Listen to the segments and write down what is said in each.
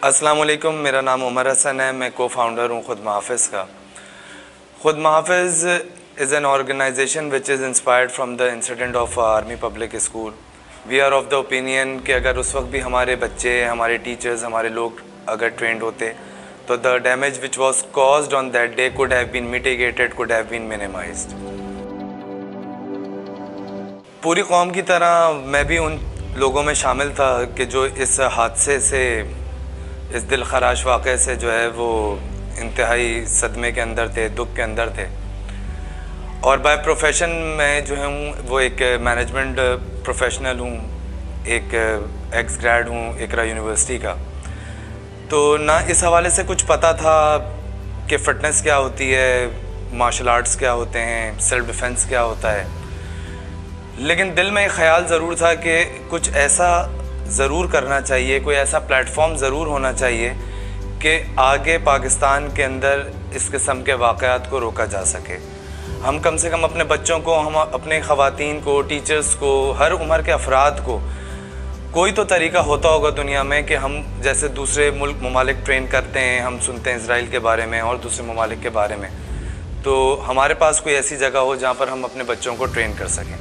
अस्सलाम वालेकुम, मेरा नाम उमर हसन है। मैं को फाउंडर हूँ खुद मुहाफ़िज़ का। Khud Muhafiz is an organisation which is inspired from the incident of army public school. We are of the opinion कि अगर उस वक्त भी हमारे बच्चे, हमारे टीचर्स, हमारे लोग अगर ट्रेंड होते तो the damage which was caused on that day could have been mitigated, could have been minimised. पूरी कौम की तरह मैं भी उन लोगों में शामिल था कि जो इस हादसे से, इस दिल खराश वाक़े से जो है वो इंतहाई सदमे के अंदर थे, दुख के अंदर थे। और बाय प्रोफेशन मैं जो हूँ वो एक मैनेजमेंट प्रोफेशनल हूँ, एक एक्स ग्रेड हूँ इकरा यूनिवर्सिटी का। तो ना इस हवाले से कुछ पता था कि फ़िटनेस क्या होती है, मार्शल आर्ट्स क्या होते हैं, सेल्फ़ डिफेंस क्या होता है, लेकिन दिल में एक ख़याल ज़रूर था कि कुछ ऐसा ज़रूर करना चाहिए, कोई ऐसा प्लेटफॉर्म ज़रूर होना चाहिए कि आगे पाकिस्तान के अंदर इस किस्म के वाक़यात को रोका जा सके। हम कम से कम अपने बच्चों को, हम अपने ख़वातीन को, टीचर्स को, हर उम्र के अफराद को, कोई तो तरीका होता होगा दुनिया में कि हम जैसे दूसरे मुल्क ममालिक ट्रेन करते हैं, हम सुनते हैं इज़राइल के बारे में और दूसरे ममालिक के बारे में, तो हमारे पास कोई ऐसी जगह हो जहाँ पर हम अपने बच्चों को ट्रेन कर सकें।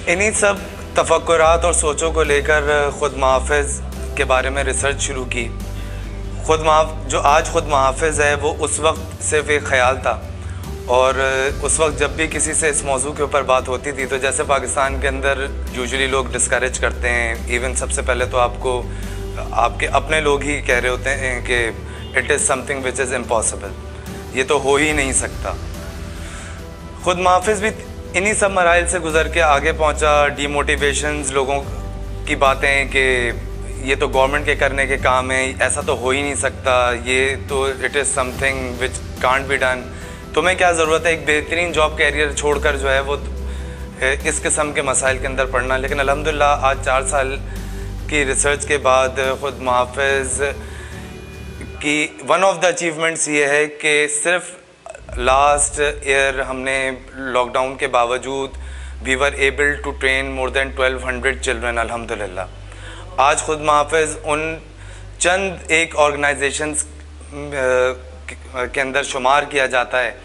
इन्हीं सब तफक्कुरात और सोचों को लेकर खुद मुहाफ़िज़ के बारे में रिसर्च शुरू की। जो आज खुद मुहाफ़िज़ है वो उस वक्त सिर्फ़ एक ख़याल था, और उस वक्त जब भी किसी से इस मौजू के ऊपर बात होती थी तो जैसे पाकिस्तान के अंदर यूजुअली लोग डिस्करेज करते हैं, इवन सबसे पहले तो आपके अपने लोग ही कह रहे होते हैं कि it is something which is impossible, ये तो हो ही नहीं सकता। खुद मुहाफ़िज़ भी इन्हीं सब मराइल से गुज़र के आगे पहुंचा। डीमोटिवेशंस, लोगों की बातें कि ये तो गवर्नमेंट के करने के काम है, ऐसा तो हो ही नहीं सकता, ये तो it is something which can't be done, तुम्हें क्या ज़रूरत है एक बेहतरीन जॉब कैरियर छोड़कर जो है वो इस किस्म के मसाइल के अंदर पढ़ना। लेकिन अल्हम्दुलिल्लाह आज 4 साल की रिसर्च के बाद खुद मुहाफ़िज़ की वन ऑफ द अचीवमेंट्स ये है कि सिर्फ़ लास्ट ईयर हमने लॉकडाउन के बावजूद we were able to train more than 1200 children अल्हम्दुलिल्लाह। आज खुद मुहाफ़िज़ उन चंद एक ऑर्गेनाइजेशंस के अंदर शुमार किया जाता है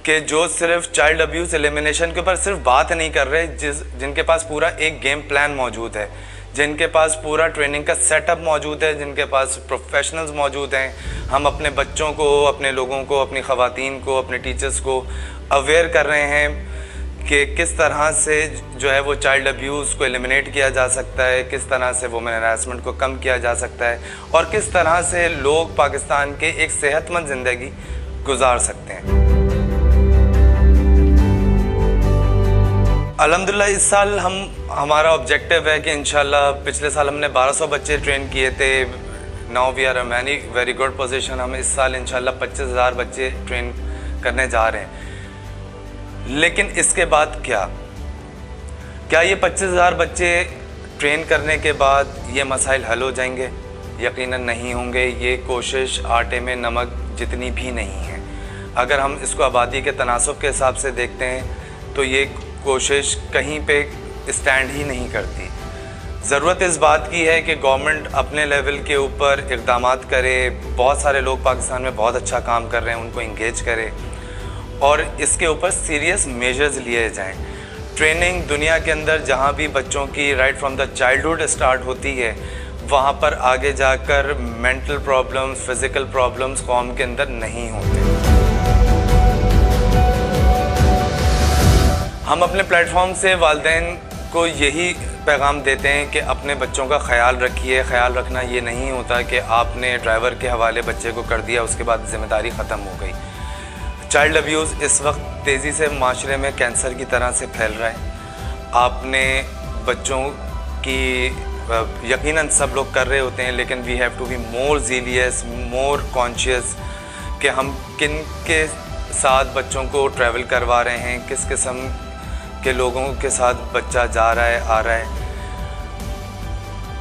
कि जो सिर्फ चाइल्ड अब्यूज़ एलिमिनेशन के ऊपर सिर्फ बात नहीं कर रहे, जिनके पास पूरा एक गेम प्लान मौजूद है, जिनके पास पूरा ट्रेनिंग का सेटअप मौजूद है, जिनके पास प्रोफेशनल्स मौजूद हैं। हम अपने बच्चों को, अपने लोगों को, अपनी ख़वातीन को, अपने टीचर्स को अवेयर कर रहे हैं कि किस तरह से जो है वो चाइल्ड अब्यूज़ को एलिमिनेट किया जा सकता है, किस तरह से वुमेन हरासमेंट को कम किया जा सकता है और किस तरह से लोग पाकिस्तान के एक सेहतमंद ज़िंदगी गुजार सकते हैं। अल्हम्दुलिल्लाह इस साल हमारा ऑब्जेक्टिव है कि इंशाल्लाह, पिछले साल हमने 1200 बच्चे ट्रेन किए थे, now we are a very good position. हम इस साल इंशाल्लाह 25,000 बच्चे ट्रेन करने जा रहे हैं। लेकिन इसके बाद क्या ये 25,000 बच्चे ट्रेन करने के बाद ये मसाइल हल हो जाएंगे? यकीनन नहीं होंगे। ये कोशिश आटे में नमक जितनी भी नहीं है। अगर हम इसको आबादी के तनासब के हिसाब से देखते हैं तो ये कोशिश कहीं पे स्टैंड ही नहीं करती। ज़रूरत इस बात की है कि गवर्नमेंट अपने लेवल के ऊपर इक़दामात करे। बहुत सारे लोग पाकिस्तान में बहुत अच्छा काम कर रहे हैं, उनको इंगेज करे और इसके ऊपर सीरियस मेजर्स लिए जाएं। ट्रेनिंग दुनिया के अंदर जहाँ भी बच्चों की right from the childhood start होती है, वहाँ पर आगे जाकर मेंटल प्रॉब्लम्स, फिज़िकल प्रॉब्लम्स कौम के अंदर नहीं होते। हम अपने प्लेटफॉर्म से वालिदैन को यही पैगाम देते हैं कि अपने बच्चों का ख्याल रखिए। ख्याल रखना ये नहीं होता कि आपने ड्राइवर के हवाले बच्चे को कर दिया, उसके बाद ज़िम्मेदारी ख़त्म हो गई। चाइल्ड अब्यूज़ इस वक्त तेज़ी से माशरे में कैंसर की तरह से फैल रहा है। आपने बच्चों की, यकीनन सब लोग कर रहे होते हैं, लेकिन we have to be more zealous, more conscious कि हम किन के साथ बच्चों को ट्रैवल करवा रहे हैं, किस किस्म के लोगों के साथ बच्चा जा रहा है, आ रहा है।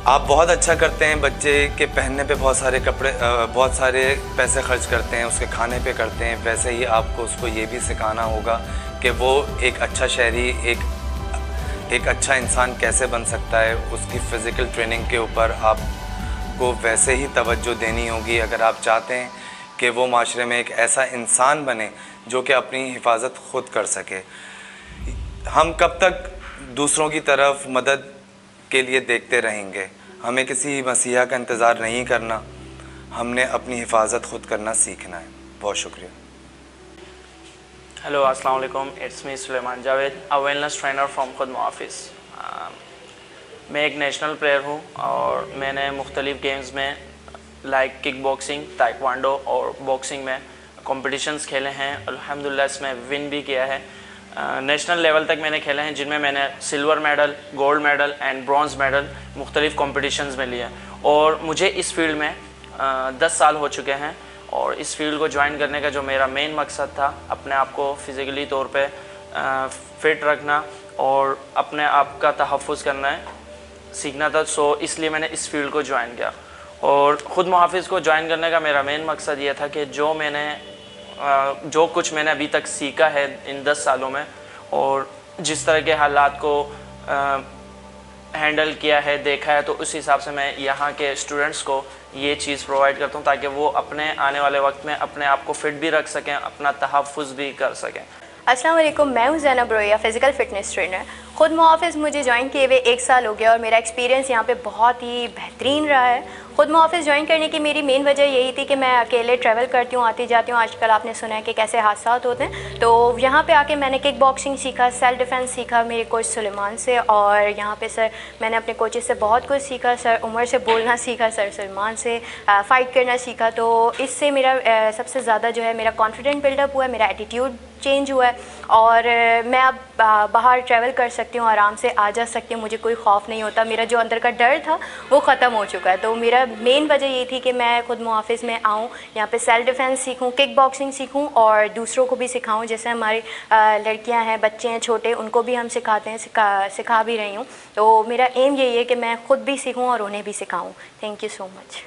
आप बहुत अच्छा करते हैं, बच्चे के पहनने पे बहुत सारे कपड़े, बहुत सारे पैसे खर्च करते हैं, उसके खाने पे करते हैं। वैसे ही आपको उसको ये भी सिखाना होगा कि वो एक अच्छा शहरी, एक अच्छा इंसान कैसे बन सकता है। उसकी फ़िज़िकल ट्रेनिंग के ऊपर आप को वैसे ही तवज्जो देनी होगी अगर आप चाहते हैं कि वो माशरे में एक ऐसा इंसान बने जो कि अपनी हिफाजत ख़ुद कर सके। हम कब तक दूसरों की तरफ मदद के लिए देखते रहेंगे? हमें किसी मसीहा का इंतज़ार नहीं करना, हमने अपनी हिफाजत ख़ुद करना सीखना है। बहुत शुक्रिया। हेलो, अस्सलाम वालेकुम, it's me Suleman Javed, a wellness trainer from Khud Muhafiz. मैं एक नेशनल प्लेयर हूँ और मैंने मुख्तलिफ़ गेम्स में लाइक किक बॉक्सिंग, ताइक्वांडो और बॉक्सिंग में कॉम्पिटिशन्स खेले हैं। अल्हम्दुलिल्लाह इसमें विन भी किया है। नेशनल लेवल तक मैंने खेले हैं जिनमें मैंने silver medal, gold medal and bronze medal मुख्तलिफ़ कॉम्पिटिशन्स में लिए। और मुझे इस फील्ड में 10 साल हो चुके हैं और इस फील्ड को ज्वाइन करने का जो मेरा मेन मकसद था, अपने आप को फ़िज़िकली तौर पे फ़िट रखना और अपने आप का तहफ़्फ़ुज़ करना है, सीखना था। सो इसलिए मैंने इस फील्ड को ज्वाइन किया। और ख़ुद मुहाफिज़ को ज्वाइन करने का मेरा मेन मकसद ये था कि जो कुछ मैंने अभी तक सीखा है इन 10 सालों में और जिस तरह के हालात को हैंडल किया है, देखा है, तो उस हिसाब से मैं यहाँ के स्टूडेंट्स को ये चीज़ प्रोवाइड करता हूँ ताकि वो अपने आने वाले वक्त में अपने आप को फ़िट भी रख सकें, अपना तहफ़्फ़ुज़ भी कर सकें। अस्सलाम वालेकुम, मैं हूँ ज़ैनब रोया, फ़िज़िकल फ़िटनेस ट्रेनर। ख़ुद मुहाफिज़ मुझे ज्वाइन किए हुए 1 साल हो गया और मेरा एक्सपीरियंस यहाँ पे बहुत ही बेहतरीन रहा है। ख़ुद मुहाफिज़ ज्वाइन करने की मेरी मेन वजह यही थी कि मैं अकेले ट्रैवल करती हूँ, आती जाती हूँ। आजकल आपने सुना है कि कैसे हादसा होते हैं, तो यहाँ पे आके मैंने किक बॉक्सिंग सीखा, सेल्फ डिफेंस सीखा मेरे कोच सुलेमान से। और यहाँ पे सर मैंने अपने कोचेस से बहुत कुछ सीखा। सर उमर से बोलना सीखा, सर सुलेमान से फ़ाइट करना सीखा। तो इससे मेरा सबसे ज़्यादा जो है मेरा कॉन्फिडेंट बिल्डअप हुआ है, मेरा एटीट्यूड चेंज हुआ है और मैं अब बाहर ट्रैवल कर सकती हूँ, आराम से आ जा सकती हूँ, मुझे कोई खौफ नहीं होता। मेरा जो अंदर का डर था वो ख़त्म हो चुका है। तो मेरा मेन वजह ये थी कि मैं खुद मुहाफिज़ में आऊँ, यहाँ पे सेल्फ डिफेंस सीखूँ, किक बॉक्सिंग सीखूँ और दूसरों को भी सिखाऊँ। जैसे हमारी लड़कियाँ हैं, बच्चे हैं छोटे, उनको भी हम सिखाते हैं, सिखा भी रही हूँ। तो मेरा एम यही है कि मैं ख़ुद भी सीखूँ और उन्हें भी सिखाऊँ। Thank you so much.